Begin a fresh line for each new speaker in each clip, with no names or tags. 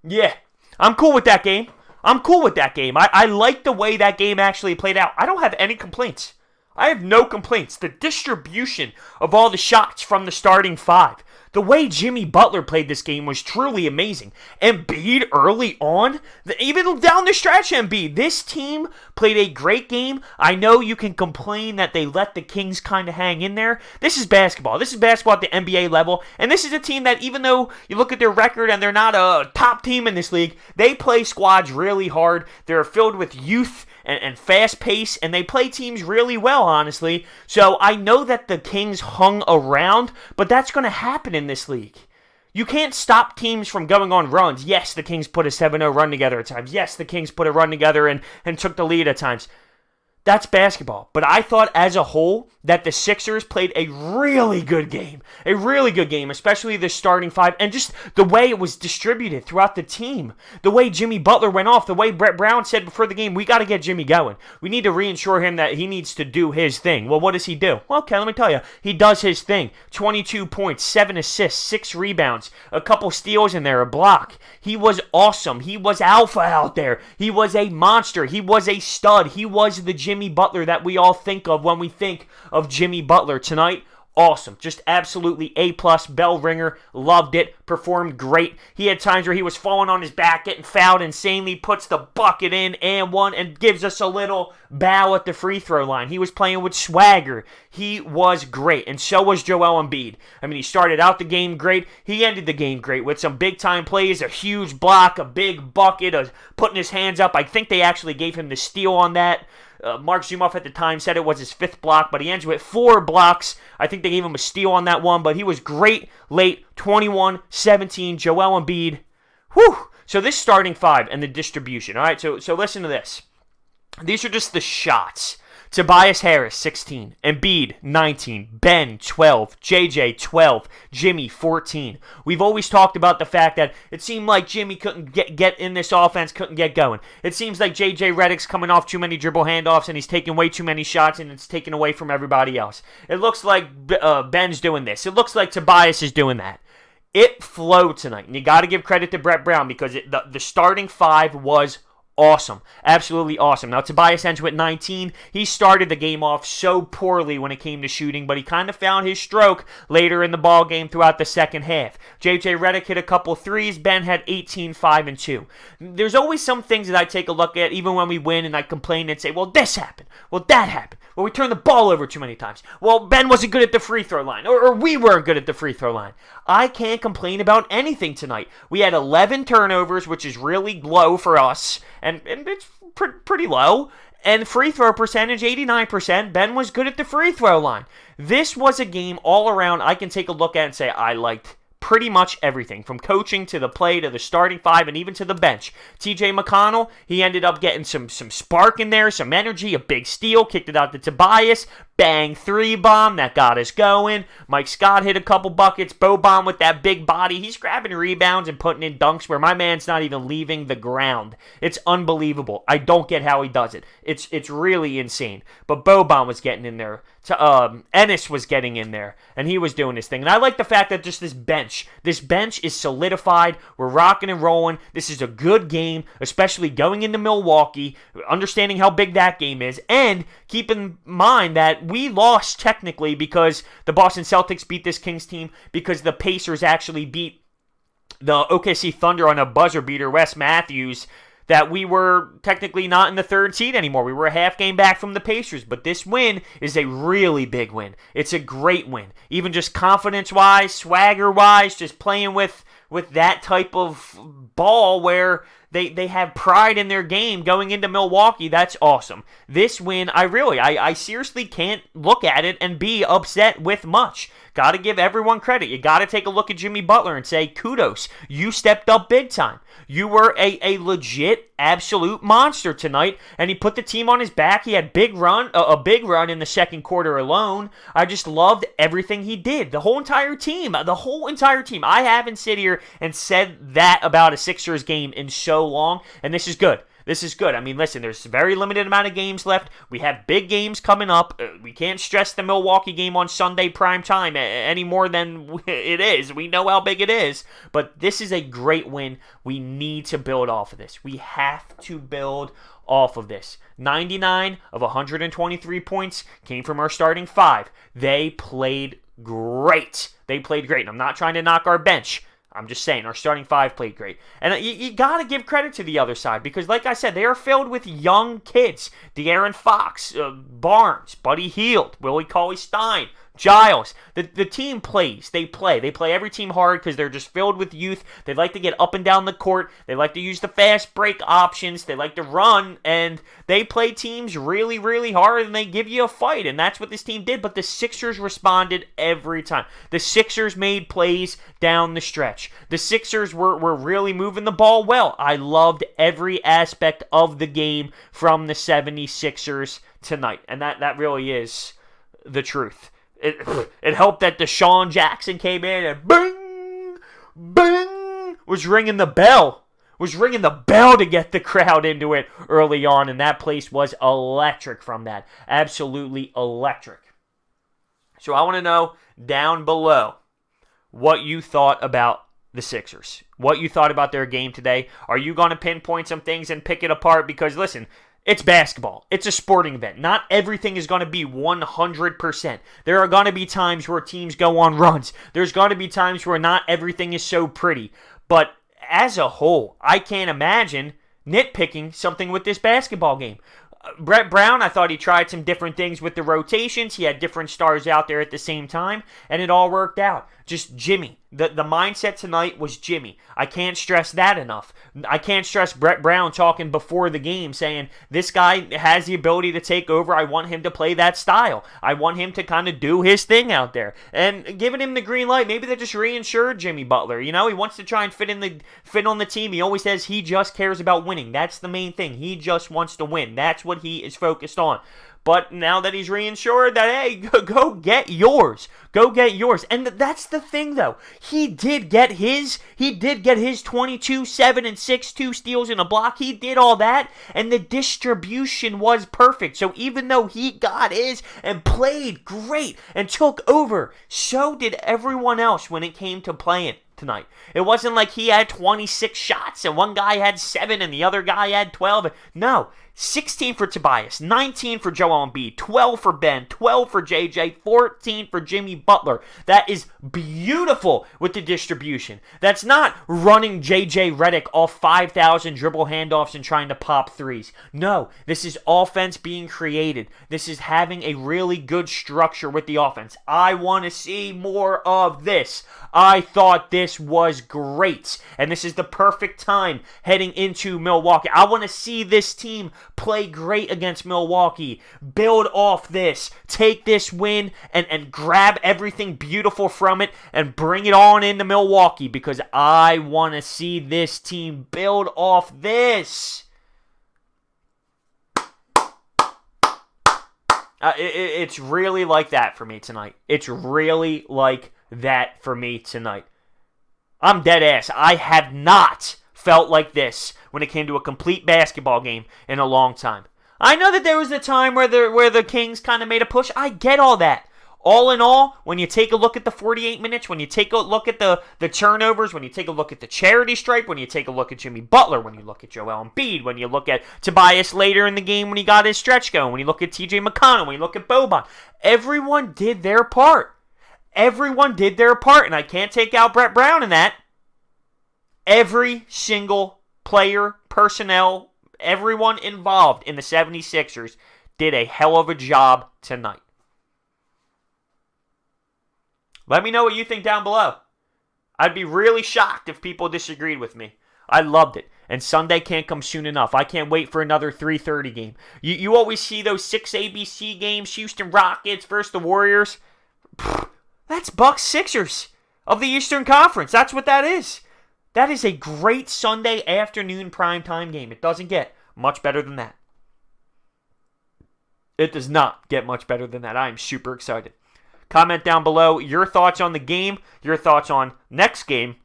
Yeah, I'm cool with that game. I like the way that game actually played out. I don't have any complaints. I have no complaints. The distribution of all the shots from the starting five. The way Jimmy Butler played this game was truly amazing. Embiid early on, even down the stretch, Embiid. This team played a great game. I know you can complain that they let the Kings kind of hang in there. This is basketball. This is basketball at the NBA level. And this is a team that even though you look at their record and they're not a top team in this league, they play squads really hard. They're filled with youth and fast pace, and they play teams really well, honestly. So I know that the Kings hung around, but that's going to happen in this league. You can't stop teams from going on runs. Yes, the Kings put a 7-0 run together at times. Yes, the Kings put a run together and took the lead at times. That's basketball. But I thought as a whole that the Sixers played a really good game. A really good game, especially the starting five, and just the way it was distributed throughout the team. The way Jimmy Butler went off, the way Brett Brown said before the game, we got to get Jimmy going. We need to reassure him that he needs to do his thing. Well, what does he do? Well, okay, let me tell you. He does his thing. 22 points, 7 assists, 6 rebounds, a couple steals in there, a block. He was awesome. He was alpha out there. He was a monster. He was a stud. He was the Jimmy Butler that we all think of when we think of Jimmy Butler tonight. Awesome. Just absolutely A+, bell ringer. Loved it. Performed great. He had times where he was falling on his back, getting fouled insanely, puts the bucket in and one, and gives us a little bow at the free throw line. He was playing with swagger. He was great, and so was Joel Embiid. I mean, he started out the game great. He ended the game great with some big-time plays, a huge block, a big bucket, putting his hands up. I think they actually gave him the steal on that. Mark Zumoff at the time said it was his 5th block, but he ends with 4 blocks. I think they gave him a steal on that one, but he was great late, 21-17, Joel Embiid. Whew! So this starting five and the distribution. All right, so listen to this. These are just the shots. Tobias Harris, 16. Embiid, 19. Ben, 12. JJ, 12. Jimmy, 14. We've always talked about the fact that it seemed like Jimmy couldn't get in this offense, couldn't get going. It seems like JJ Redick's coming off too many dribble handoffs, and he's taking way too many shots, and it's taken away from everybody else. It looks like Ben's doing this. It looks like Tobias is doing that. It flowed tonight, and you got to give credit to Brett Brown because the starting five was awesome. Absolutely awesome. Now, Tobias ends with 19. He started the game off so poorly when it came to shooting, but he kind of found his stroke later in the ball game throughout the second half. J.J. Redick hit a couple threes. Ben had 18, 5, and 2. There's always some things that I take a look at, even when we win, and I complain and say, well, this happened. Well, that happened. Well, we turned the ball over too many times. Well, Ben wasn't good at the free throw line, or we weren't good at the free throw line. I can't complain about anything tonight. We had 11 turnovers, which is really low for us, and it's pretty low. And free throw percentage, 89%. Ben was good at the free throw line. This was a game all around I can take a look at and say I liked pretty much everything, from coaching to the play to the starting five and even to the bench. TJ McConnell, he ended up getting some spark in there, some energy, a big steal, kicked it out to Tobias. Bang, 3-bomb, that got us going. Mike Scott hit a couple buckets. Boban with that big body. He's grabbing rebounds and putting in dunks where my man's not even leaving the ground. It's unbelievable. I don't get how he does it. It's really insane. But Boban was getting in there. Ennis was getting in there, and he was doing his thing. And I like the fact that just this bench is solidified. We're rocking and rolling. This is a good game, especially going into Milwaukee, understanding how big that game is, and keep in mind that we lost technically because the Boston Celtics beat this Kings team because the Pacers actually beat the OKC Thunder on a buzzer beater, Wes Matthews, that we were technically not in the 3rd seed anymore. We were a half game back from the Pacers, but this win is a really big win. It's a great win. Even just confidence-wise, swagger-wise, just playing with that type of ball where they have pride in their game going into Milwaukee. That's awesome. This win, I seriously can't look at it and be upset with much. Got to give everyone credit. You got to take a look at Jimmy Butler and say, kudos. You stepped up big time. You were a legit, absolute monster tonight, and he put the team on his back. He had a big run in the second quarter alone. I just loved everything he did. The whole entire team. I haven't sit here and said that about a Sixers game in so long, and this is good. This is good. I mean, listen, there's a very limited amount of games left. We have big games coming up. We can't stress the Milwaukee game on Sunday prime time any more than it is. We know how big it is. But this is a great win. We need to build off of this. We have to build off of this. 99 of 123 points came from our starting five. They played great. They played great. And I'm not trying to knock our bench. I'm just saying, our starting five played great. And you got to give credit to the other side because, like I said, they are filled with young kids. De'Aaron Fox, Barnes, Buddy Hield, Willie Cauley-Stein, Giles. The team plays. They play. They play every team hard because they're just filled with youth. They like to get up and down the court. They like to use the fast break options. They like to run. And they play teams really, really hard, and they give you a fight. And that's what this team did. But the Sixers responded every time. The Sixers made plays down the stretch. The Sixers were really moving the ball well. I loved every aspect of the game from the 76ers tonight. And that really is the truth. It helped that Deshaun Jackson came in and bing, bing, was ringing the bell to get the crowd into it early on, and that place was electric from that. Absolutely electric. So I want to know down below what you thought about the Sixers, what you thought about their game today. Are you going to pinpoint some things and pick it apart? Because listen, it's basketball. It's a sporting event. Not everything is going to be 100%. There are going to be times where teams go on runs. There's going to be times where not everything is so pretty. But as a whole, I can't imagine nitpicking something with this basketball game. Brett Brown, I thought he tried some different things with the rotations. He had different stars out there at the same time, and it all worked out. Just Jimmy. The mindset tonight was Jimmy. I can't stress that enough. I can't stress Brett Brown talking before the game saying, this guy has the ability to take over. I want him to play that style. I want him to kind of do his thing out there. And giving him the green light. Maybe they just reinsured Jimmy Butler. You know, he wants to try and fit on the team. He always says he just cares about winning. That's the main thing. He just wants to win. That's what he is focused on. But now that he's reinsured that, hey, go get yours. Go get yours. And that's the thing, though. He did get his 22, 7, and 6, 2 steals in a block. He did all that, and the distribution was perfect. So even though he got his and played great and took over, so did everyone else when it came to playing tonight. It wasn't like he had 26 shots and one guy had 7 and the other guy had 12. No. 16 for Tobias, 19 for Joel Embiid, 12 for Ben, 12 for JJ, 14 for Jimmy Butler. That is beautiful with the distribution. That's not running JJ Redick off 5,000 dribble handoffs and trying to pop threes. No, this is offense being created. This is having a really good structure with the offense. I want to see more of this. I thought this was great, and this is the perfect time heading into Milwaukee. I want to see this team play great against Milwaukee, build off this, take this win, and grab everything beautiful from it and bring it on into Milwaukee because I want to see this team build off this. It's really like that for me tonight. It's really like that for me tonight. I'm dead ass. I have not felt like this when it came to a complete basketball game in a long time. I know that there was a time where the Kings kind of made a push. I get all that. All in all, when you take a look at the 48 minutes, when you take a look at the turnovers, when you take a look at the charity stripe, when you take a look at Jimmy Butler, when you look at Joel Embiid, when you look at Tobias later in the game when he got his stretch going, when you look at TJ McConnell, when you look at Boban, everyone did their part. Everyone did their part, and I can't take out Brett Brown in that. Every single player, personnel, everyone involved in the 76ers did a hell of a job tonight. Let me know what you think down below. I'd be really shocked if people disagreed with me. I loved it. And Sunday can't come soon enough. I can't wait for another 3:30 game. You always see those 6 ABC games, Houston Rockets versus the Warriors. That's Bucks Sixers of the Eastern Conference. That's what that is. That is a great Sunday afternoon primetime game. It doesn't get much better than that. It does not get much better than that. I am super excited. Comment down below your thoughts on the game, your thoughts on next game.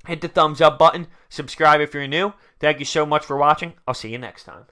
Hit the thumbs up button. Subscribe if you're new. Thank you so much for watching. I'll see you next time.